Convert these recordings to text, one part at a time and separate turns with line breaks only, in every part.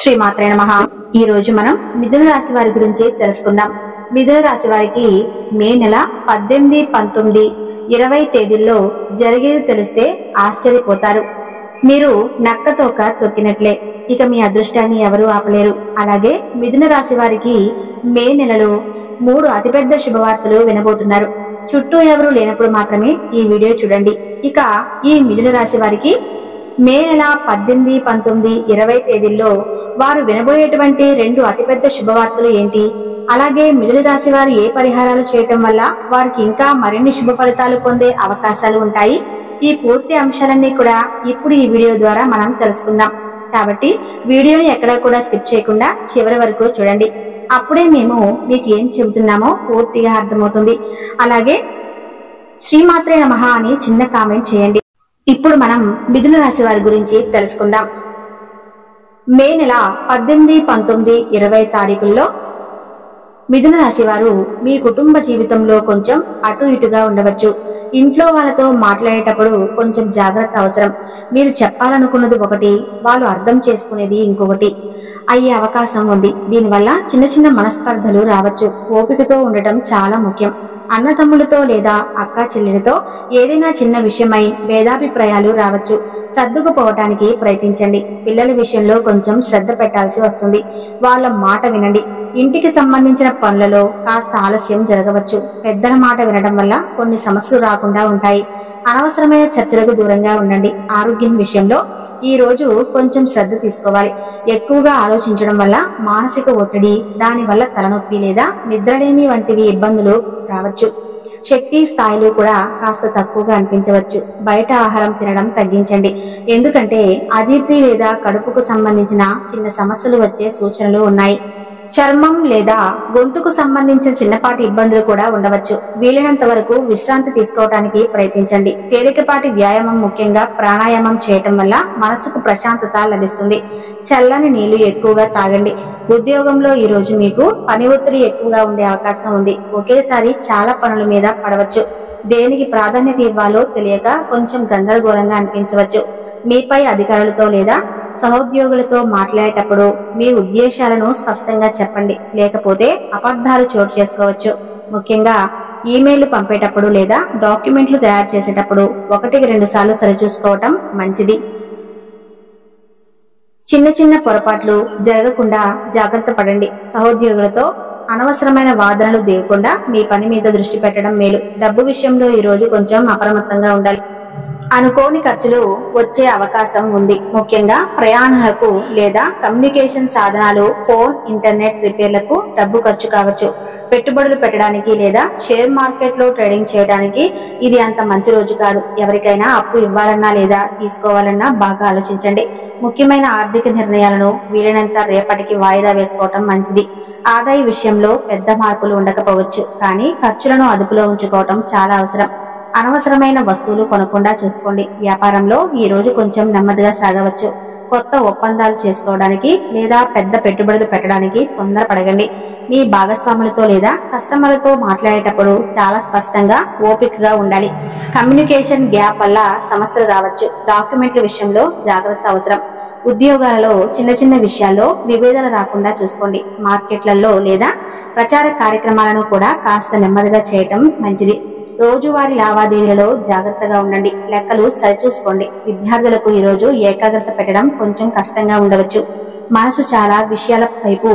శ్రీమాత్రే నమః. ఈ రోజు మనం మిథున రాశి వారి గురించి తెలుసుకుందాం. మిథున రాశి వారికి మే నెల 18, 19, 20 తేదీల్లో జరిగేది తెలిస్తే ఆశ్చర్యపోతారు. మీరు నక్కతోక తొక్కినట్లే. ఇక మీ అదృష్టాన్ని ఎవరూ ఆపలేరు. అలాగే మిథున రాశి వారికి మే నెలలో 3 అతిపెద్ద శుభవార్తలు వినబోతున్నారు. చుట్టూ ఎవరు లేనప్పుడు మాత్రమే ఈ వీడియో చూడండి. ఇక ఈ మిథున రాశి వారికి మే నెల 18, 19, 20 తేదీల్లో వారు వినబోయేటువంటి 2 అతిపెద్ద శుభవార్తలు ఏంటి, అలాగే మిథున రాశి వారు ఏ పరిహారాలు చేయటం వల్ల వారికి ఇంకా మరిన్ని శుభ ఫలితాలు పొందే అవకాశాలు ఉంటాయి, ఈ పూర్తి అంశాలన్నీ కూడా ఇప్పుడు ఈ వీడియో ద్వారా మనం తెలుసుకుందాం. కాబట్టి వీడియోని ఎక్కడా కూడా స్కిప్ చేయకుండా చివరి వరకు చూడండి. అప్పుడే మేము మీకు ఏం చెబుతున్నామో పూర్తిగా అర్థమవుతుంది. అలాగే శ్రీమాత్రే నమః అని చిన్న కామెంట్ చేయండి. ఇప్పుడు మనం మిథున రాశి వారి గురించి తెలుసుకుందాం. మే నెల 18, 19, 20 తారీఖుల్లో మిథున రాశి వారు మీ కుటుంబ జీవితంలో కొంచెం అటు ఇటుగా ఉండవచ్చు. ఇంట్లో వాళ్ళతో మాట్లాడేటప్పుడు కొంచెం జాగ్రత్త అవసరం. మీరు చెప్పాలనుకున్నది ఒకటి, వాళ్ళు అర్థం చేసుకునేది ఇంకొకటి అయ్యే అవకాశం ఉంది. దీనివల్ల చిన్న చిన్న మనస్పర్ధలు రావచ్చు. ఓపికతో ఉండటం చాలా ముఖ్యం. అన్నతమ్ములతో లేదా అక్క చెల్లెలతో ఏదైనా చిన్న విషయమై భేదాభిప్రాయాలు రావచ్చు. సర్దుకుపోవటానికి ప్రయత్నించండి. పిల్లల విషయంలో కొంచెం శ్రద్ధ పెట్టాల్సి వస్తుంది. వాళ్ళ మాట వినండి. ఇంటికి సంబంధించిన పనులలో కాస్త ఆలస్యం జరగవచ్చు. పెద్దల మాట వినడం వల్ల కొన్ని సమస్యలు రాకుండా ఉంటాయి. అనవసరమైన చర్చలకు దూరంగా ఉండండి. ఆరోగ్యం విషయంలో ఈ రోజు కొంచెం శ్రద్ధ తీసుకోవాలి. ఎక్కువగా ఆలోచించడం వల్ల మానసిక ఒత్తిడి, దాని వల్ల తలనొప్పి లేదా నిద్రలేమి వంటివి ఇబ్బందులు రావచ్చు. శక్తి స్థాయిలు కూడా కాస్త తక్కువగా అనిపించవచ్చు. బయట ఆహారం తినడం తగ్గించండి. ఎందుకంటే అజీర్తి లేదా కడుపుకు సంబంధించిన చిన్న సమస్యలు వచ్చే సూచనలు ఉన్నాయి. చర్మం లేదా గొంతుకు సంబంధించిన చిన్నపాటి ఇబ్బందులు కూడా ఉండవచ్చు. వీలైనంత వరకు విశ్రాంతి తీసుకోవడానికి ప్రయత్నించండి. తేలికపాటి వ్యాయామం, ముఖ్యంగా ప్రాణాయామం చేయటం వల్ల మనసుకు ప్రశాంతత లభిస్తుంది. చల్లని నీళ్లు ఎక్కువగా తాగండి. ఉద్యోగంలో ఈ రోజు మీకు పని ఒత్తిడి ఎక్కువగా ఉండే అవకాశం ఉంది. ఒకేసారి చాలా పనుల మీద పడవచ్చు. దేనికి ప్రాధాన్యత ఇవ్వాలో తెలియక కొంచెం గందరగోళంగా అనిపించవచ్చు. మీపై అధికారులతో లేదా సహోద్యోగులతో మాట్లాడేటప్పుడు మీ ఉద్దేశాలను స్పష్టంగా చెప్పండి, లేకపోతే అపార్థాలు చోటు చేసుకోవచ్చు. ముఖ్యంగా ఈమెయిల్ పంపేటప్పుడు లేదా డాక్యుమెంట్లు తయారు చేసేటప్పుడు 1-2 సార్లు సరిచూసుకోవటం మంచిది. చిన్న చిన్న పొరపాట్లు జరగకుండా జాగ్రత్త పడండి. సహోద్యోగులతో అనవసరమైన వాదనలు దిగకుండా మీ పని మీద దృష్టి పెట్టడం మేలు. డబ్బు విషయంలో ఈ రోజు కొంచెం అప్రమత్తంగా ఉండాలి. అనుకోని ఖర్చులు వచ్చే అవకాశం ఉంది. ముఖ్యంగా ప్రయాణాలకు లేదా కమ్యూనికేషన్ సాధనాలు, ఫోన్, ఇంటర్నెట్ రిపేర్లకు డబ్బు ఖర్చు కావచ్చు. పెట్టుబడులు పెట్టడానికి లేదా షేర్ మార్కెట్ లో ట్రేడింగ్ చేయడానికి ఇది అంత మంచి రోజు కాదు. ఎవరికైనా అప్పు ఇవ్వాలన్నా లేదా తీసుకోవాలన్నా బాగా ఆలోచించండి. ముఖ్యమైన ఆర్థిక నిర్ణయాలను వీలైనంత రేపటికి వాయిదా వేసుకోవటం మంచిది. ఆదాయ విషయంలో పెద్ద మార్పులు ఉండకపోవచ్చు, కానీ ఖర్చులను అదుపులో ఉంచుకోవటం చాలా అవసరం. అనవసరమైన వస్తువులు కొనకుండా చూసుకోండి. వ్యాపారంలో ఈ రోజు కొంచెం నెమ్మదిగా సాగవచ్చు. కొత్త ఒప్పందాలు చేసుకోవడానికి లేదా పెద్ద పెట్టుబడులు పెట్టడానికి తొందరపడగండి. మీ భాగస్వాములతో లేదా కస్టమర్లతో మాట్లాడేటప్పుడు చాలా స్పష్టంగా, ఓపికగా ఉండాలి. కమ్యూనికేషన్ గ్యాప్ వల్ల సమస్యలు రావచ్చు. డాక్యుమెంట్ల విషయంలో జాగ్రత్త అవసరం. ఉద్యోగాలలో చిన్న చిన్న విషయాల్లో విభేదాలు రాకుండా చూసుకోండి. మార్కెట్లలో లేదా ప్రచార కార్యక్రమాలను కూడా కాస్త నెమ్మదిగా చేయటం మంచిది. రోజువారీ లావాదేవీలలో జాగ్రత్తగా ఉండండి. లెక్కలు సరిచూసుకోండి. విద్యార్థులకు ఈ రోజు ఏకాగ్రత పెట్టడం కొంచెం కష్టంగా ఉండవచ్చు. మనసు చాలా విషయాల వైపు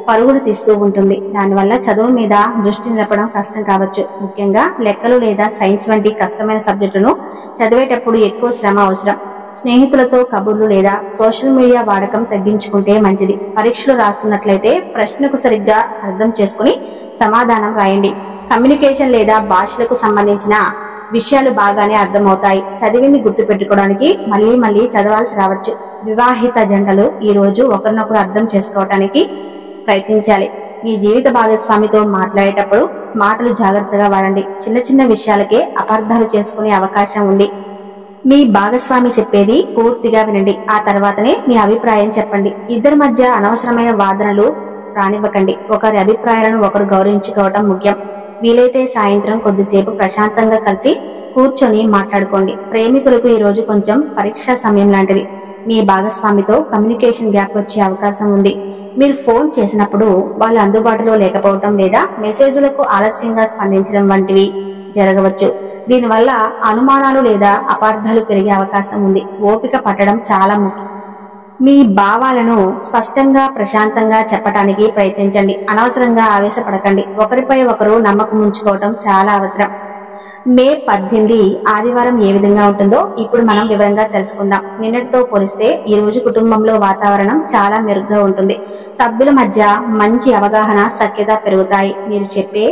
పరుగులు తీస్తూ ఉంటుంది. దానివల్ల చదువు మీద దృష్టి నిలపడం కష్టం కావచ్చు. ముఖ్యంగా లెక్కలు లేదా సైన్స్ వంటి కష్టమైన సబ్జెక్టులను చదివేటప్పుడు ఎక్కువ శ్రమ అవసరం. స్నేహితులతో కబుర్లు లేదా సోషల్ మీడియా వాడకం తగ్గించుకుంటే మంచిది. పరీక్షలు రాస్తున్నట్లయితే ప్రశ్నకు సరిగ్గా అర్థం చేసుకుని సమాధానం రాయండి. కమ్యూనికేషన్ లేదా భాషలకు సంబంధించిన విషయాలు బాగానే అర్థమవుతాయి. చదివింది గుర్తు పెట్టుకోవడానికి మళ్ళీ చదవాల్సి రావచ్చు. వివాహిత జంటలు ఈ రోజు ఒకరినొకరు అర్థం చేసుకోవటానికి ప్రయత్నించాలి. మీ జీవిత భాగస్వామితో మాట్లాడేటప్పుడు మాటలు జాగ్రత్తగా వాడండి. చిన్న చిన్న విషయాలకే అపార్థాలు చేసుకునే అవకాశం ఉంది. మీ భాగస్వామి చెప్పేది పూర్తిగా వినండి. ఆ తర్వాతనే మీ అభిప్రాయం చెప్పండి. ఇద్దరి మధ్య అనవసరమైన వాదనలు రానివ్వకండి. ఒకరి అభిప్రాయాలను ఒకరు గౌరవించుకోవటం ముఖ్యం. వీలైతే సాయంత్రం కొద్దిసేపు ప్రశాంతంగా కలిసి కూర్చొని మాట్లాడుకోండి. ప్రేమికులకు ఈ రోజు కొంచెం పరీక్షా సమయం లాంటిది. మీ భాగస్వామితో కమ్యూనికేషన్ గ్యాప్ వచ్చే అవకాశం ఉంది. మీరు ఫోన్ చేసినప్పుడు వాళ్ళు అందుబాటులో లేకపోవటం లేదా మెసేజ్లకు ఆలస్యంగా స్పందించడం వంటివి జరగవచ్చు. దీనివల్ల అనుమానాలు లేదా అపార్థాలు పెరిగే అవకాశం ఉంది. ఓపిక పట్టడం చాలా ముఖ్యం. మీ భావాలను స్పష్టంగా ప్రశాంతంగా చెప్పడానికి ప్రయత్నించండి. అనవసరంగా ఆవేశపడకండి. ఒకరిపై ఒకరు నమ్మకం ఉంచుకోవటం చాలా అవసరం. మే 18 ఆదివారం ఏ విధంగా ఉంటుందో ఇప్పుడు మనం వివరంగా తెలుసుకుందాం. నిన్నటితో పోలిస్తే ఈ రోజు కుటుంబంలో వాతావరణం చాలా మెరుగ్గా ఉంటుంది. సభ్యుల మధ్య మంచి అవగాహన, సఖ్యత పెరుగుతాయి. మీరు చెప్పే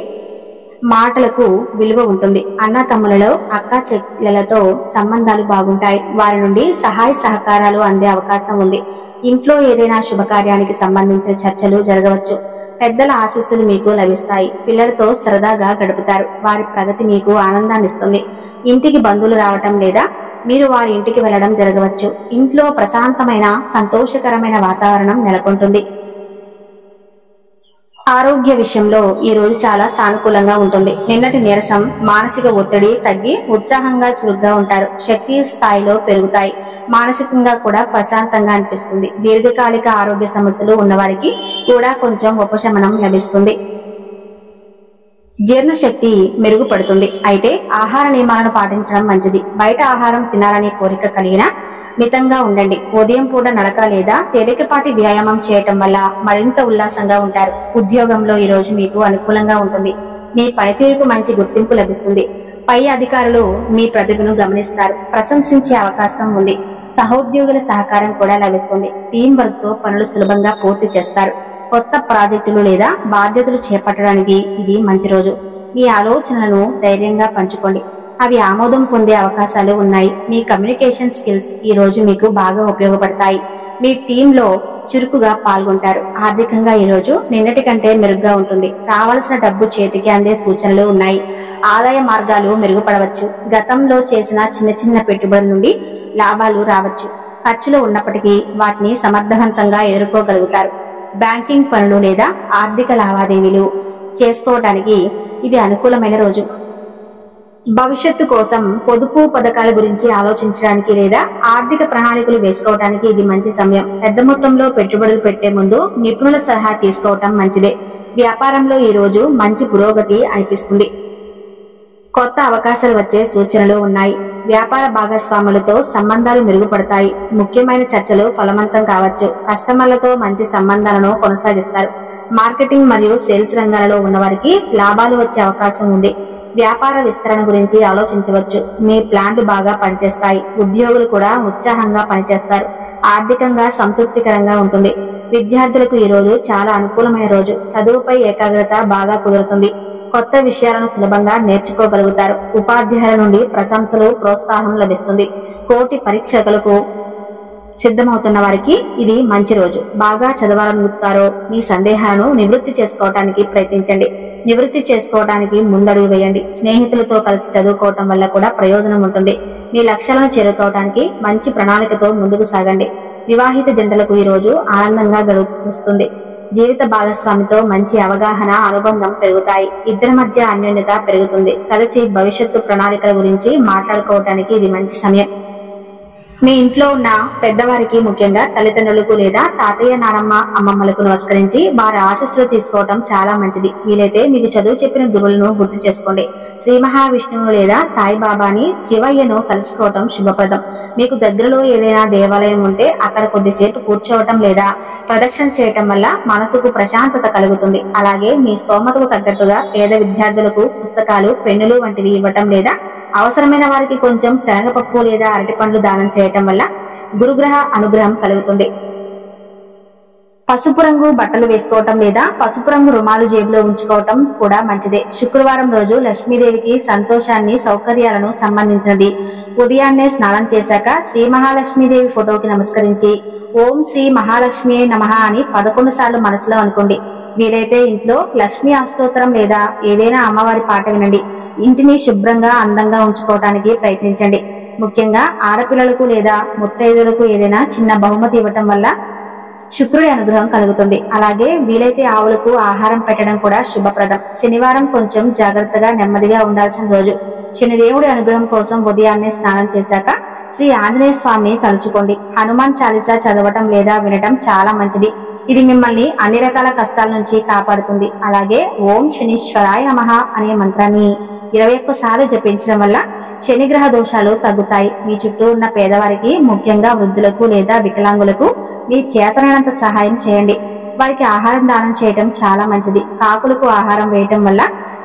మాటలకు విలువ ఉంటుంది. అన్న తమ్ములలో, అక్క చెల్లెలతో సంబంధాలు బాగుంటాయి. వారి నుండి సహాయ సహకారాలు అందే అవకాశం ఉంది. ఇంట్లో ఏదైనా శుభకార్యానికి సంబంధించిన చర్చలు జరగవచ్చు. పెద్దల ఆశీస్సులు మీకు లభిస్తాయి. పిల్లలతో సరదాగా గడుపుతారు. వారి ప్రగతి మీకు ఆనందాన్ని ఇస్తుంది. ఇంటికి బంధువులు రావటం లేదా మీరు వారి ఇంటికి వెళ్లడం జరగవచ్చు. ఇంట్లో ప్రశాంతమైన, సంతోషకరమైన వాతావరణం నెలకొంటుంది. ఆరోగ్య విషయంలో ఈ రోజు చాలా సానుకూలంగా ఉంటుంది. నిన్నటి నీరసం, మానసిక ఒత్తిడి తగ్గి ఉత్సాహంగా చురుగ్గా ఉంటారు. శక్తి స్థాయిలో పెరుగుతాయి. మానసికంగా కూడా ప్రశాంతంగా అనిపిస్తుంది. దీర్ఘకాలిక ఆరోగ్య సమస్యలు ఉన్నవారికి కూడా కొంచెం ఉపశమనం లభిస్తుంది. జీర్ణశక్తి మెరుగుపడుతుంది. అయితే ఆహార నియమాలను పాటించడం మంచిది. బయట ఆహారం తినాలనే కోరిక కలిగిన మితంగా ఉండండి. ఉదయం పూట నడక లేదా తేలికపాటి వ్యాయామం చేయటం వల్ల మరింత ఉల్లాసంగా ఉంటారు. ఉద్యోగంలో ఈ రోజు మీకు అనుకూలంగా ఉంటుంది. మీ పనితీరుకు మంచి గుర్తింపు లభిస్తుంది. పై అధికారులు మీ ప్రతిభను గమనిస్తారు. ప్రశంసించే అవకాశం ఉంది. సహోద్యోగుల సహకారం కూడా లభిస్తుంది. టీం వర్క్ తో పనులు సులభంగా పూర్తి చేస్తారు. కొత్త ప్రాజెక్టులు లేదా బాధ్యతలు చేపట్టడానికి ఇది మంచి రోజు. మీ ఆలోచనలను ధైర్యంగా పంచుకోండి. అవి ఆమోదం పొందే అవకాశాలు ఉన్నాయి. మీ కమ్యూనికేషన్ స్కిల్స్ ఈ రోజు మీకు బాగా ఉపయోగపడతాయి. మీ టీంలో చురుకుగా పాల్గొంటారు. ఆర్థికంగా ఈ రోజు నిన్నటి కంటే మెరుగ్గా ఉంటుంది. రావాల్సిన డబ్బు చేతికి అందే సూచనలు ఉన్నాయి. ఆదాయ మార్గాలు మెరుగుపడవచ్చు. గతంలో చేసిన చిన్న చిన్న పెట్టుబడుల నుండి లాభాలు రావచ్చు. ఖర్చులు ఉన్నప్పటికీ వాటిని సమర్థవంతంగా ఎదుర్కోగలుగుతారు. బ్యాంకింగ్ పనులు లేదా ఆర్థిక లావాదేవీలు చేసుకోవడానికి ఇది అనుకూలమైన రోజు. భవిష్యత్తు కోసం పొదుపు పథకాల గురించి ఆలోచించడానికి లేదా ఆర్థిక ప్రణాళికలు వేసుకోవడానికి ఇది మంచి సమయం. పెద్ద మొత్తంలో పెట్టుబడులు పెట్టే ముందు నిపుణుల సలహా తీసుకోవటం మంచిదే. వ్యాపారంలో ఈ రోజు మంచి పురోగతి అనిపిస్తుంది. కొత్త అవకాశాలు వచ్చే సూచనలు ఉన్నాయి. వ్యాపార భాగస్వాములతో సంబంధాలు మెరుగుపడతాయి. ముఖ్యమైన చర్చలు ఫలవంతం కావచ్చు. కస్టమర్లతో మంచి సంబంధాలను కొనసాగిస్తారు. మార్కెటింగ్ మరియు సేల్స్ రంగాలలో ఉన్నవారికి లాభాలు వచ్చే అవకాశం ఉంది. వ్యాపార విస్తరణ గురించి ఆలోచించవచ్చు. మీ ప్లాన్లు బాగా పనిచేస్తాయి. ఉద్యోగులు కూడా ఉత్సాహంగా పనిచేస్తారు. ఆర్థికంగా సంతృప్తికరంగా ఉంటుంది. విద్యార్థులకు ఈ రోజు చాలా అనుకూలమైన రోజు. చదువుపై ఏకాగ్రత బాగా కుదురుతుంది. కొత్త విషయాలను సులభంగా నేర్చుకోగలుగుతారు. ఉపాధ్యాయుల నుండి ప్రశంసలు, ప్రోత్సాహం లభిస్తుంది. కోటి పరీక్షలకు సిద్ధమవుతున్న వారికి ఇది మంచి రోజు. బాగా చదవాలనుకుంటారో మీ సందేహాలను నివృత్తి చేసుకోవడానికి ప్రయత్నించండి. నివృత్తి చేసుకోవడానికి ముందడుగు వేయండి. స్నేహితులతో కలిసి చదువుకోవటం వల్ల కూడా ప్రయోజనం ఉంటుంది. మీ లక్ష్యాలను చేరుకోవడానికి మంచి ప్రణాళికతో ముందుకు సాగండి. వివాహిత జంటలకు ఈ రోజు ఆనందంగా గడుపుతుంది. జీవిత భాగస్వామితో మంచి అవగాహన, అనుబంధం పెరుగుతాయి. ఇద్దరి మధ్య అన్యోన్యత పెరుగుతుంది. కలిసి భవిష్యత్తు ప్రణాళికల గురించి మాట్లాడుకోవడానికి ఇది మంచి సమయం. మీ ఇంట్లో ఉన్న పెద్దవారికి, ముఖ్యంగా తల్లిదండ్రులకు లేదా తాతయ్య, నానమ్మ, అమ్మమ్మలకు నమస్కరించి వారి ఆశీస్సులు తీసుకోవటం చాలా మంచిది. వీలైతే మీకు చదువు చెప్పిన గురువులను గుర్తు చేసుకోండి. శ్రీ మహావిష్ణువు లేదా సాయిబాబాని, శివయ్యను కలుసుకోవటం శుభప్రదం. మీకు దగ్గరలో ఏదైనా దేవాలయం ఉంటే అక్కడ కొద్దిసేపు కూర్చోవటం లేదా ప్రదక్షిణ చేయటం వల్ల మనసుకు ప్రశాంతత కలుగుతుంది. అలాగే మీ స్తోమతకు తగ్గట్టుగా పేద విద్యార్థులకు పుస్తకాలు, పెన్నులు వంటివి ఇవ్వటం లేదా అవసరమైన వారికి కొంచెం శనగపప్పు లేదా అరటి పండ్లు దానం చేయటం వల్ల గురుగ్రహ అనుగ్రహం కలుగుతుంది. పసుపు రంగు బట్టలు వేసుకోవటం లేదా పసుపు రంగు రుమాలు జేబులో ఉంచుకోవటం కూడా మంచిదే. శుక్రవారం రోజు లక్ష్మీదేవికి సంతోషాన్ని, సౌకర్యాలను సంబంధించినది. ఉదయాన్నే స్నానం చేశాక శ్రీ మహాలక్ష్మీదేవి ఫోటోకి నమస్కరించి ఓం శ్రీ మహాలక్ష్మి నమః అని 11 సార్లు మనసులో అనుకోండి. వీలైతే ఇంట్లో లక్ష్మీ అష్టోత్తరం లేదా ఏదైనా అమ్మవారి పాట వినండి. ఇంటిని శుభ్రంగా, అందంగా ఉంచుకోవడానికి ప్రయత్నించండి. ముఖ్యంగా ఆడపిల్లలకు లేదా ముత్తైదులకు ఏదైనా చిన్న బహుమతి ఇవ్వటం వల్ల శుక్రుడి అనుగ్రహం కలుగుతుంది. అలాగే వీలైతే ఆవులకు ఆహారం పెట్టడం కూడా శుభప్రదం. శనివారం కొంచెం జాగ్రత్తగా, నెమ్మదిగా ఉండాల్సిన రోజు. శనిదేవుడి అనుగ్రహం కోసం ఉదయాన్నే స్నానం చేశాక శ్రీ ఆంజనేయ స్వామిని తలుచుకోండి. హనుమాన్ చాలీసా చదవటం లేదా వినటం చాలా మంచిది. ఇది మిమ్మల్ని అన్ని రకాల కష్టాల నుంచి కాపాడుతుంది. అలాగే ఓం శనీశ్వరాయ నమః అనే మంత్రాన్ని 21 సార్లు జపించడం వల్ల శనిగ్రహ దోషాలు తగ్గుతాయి. మీ చుట్టూ ఉన్న పేదవారికి, ముఖ్యంగా వృద్ధులకు లేదా వికలాంగులకు మీ చేతనైనంత సహాయం చేయండి. వారికి ఆహారం దానం చేయటం చాలా మంచిది. కాకులకు ఆహారం వేయటం వల్ల,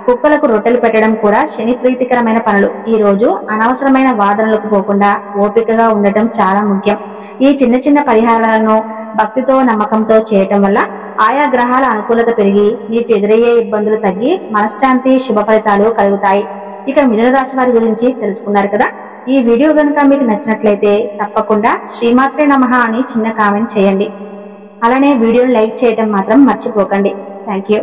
కుక్కలకు రొట్టెలు పెట్టడం కూడా శని ప్రీతికరమైన పనులు. ఈ రోజు అనవసరమైన వాదనలకు పోకుండా ఓపికగా ఉండటం చాలా ముఖ్యం. ఈ చిన్న చిన్న పరిహారాలను భక్తితో, నమ్మకంతో చేయటం వల్ల ఆయా గ్రహాల అనుకూలత పెరిగి మీకు ఎదురయ్యే ఇబ్బందులు తగ్గి మనశ్శాంతి, శుభ ఫలితాలు కలుగుతాయి. ఇక మిథున రాశి వారి గురించి తెలుసుకున్నారు కదా. ఈ వీడియో కనుక మీకు నచ్చినట్లయితే తప్పకుండా శ్రీమాత్రే నమః అని చిన్న కామెంట్ చేయండి. అలానే వీడియోని లైక్ చేయడం మాత్రం మర్చిపోకండి. Thank you.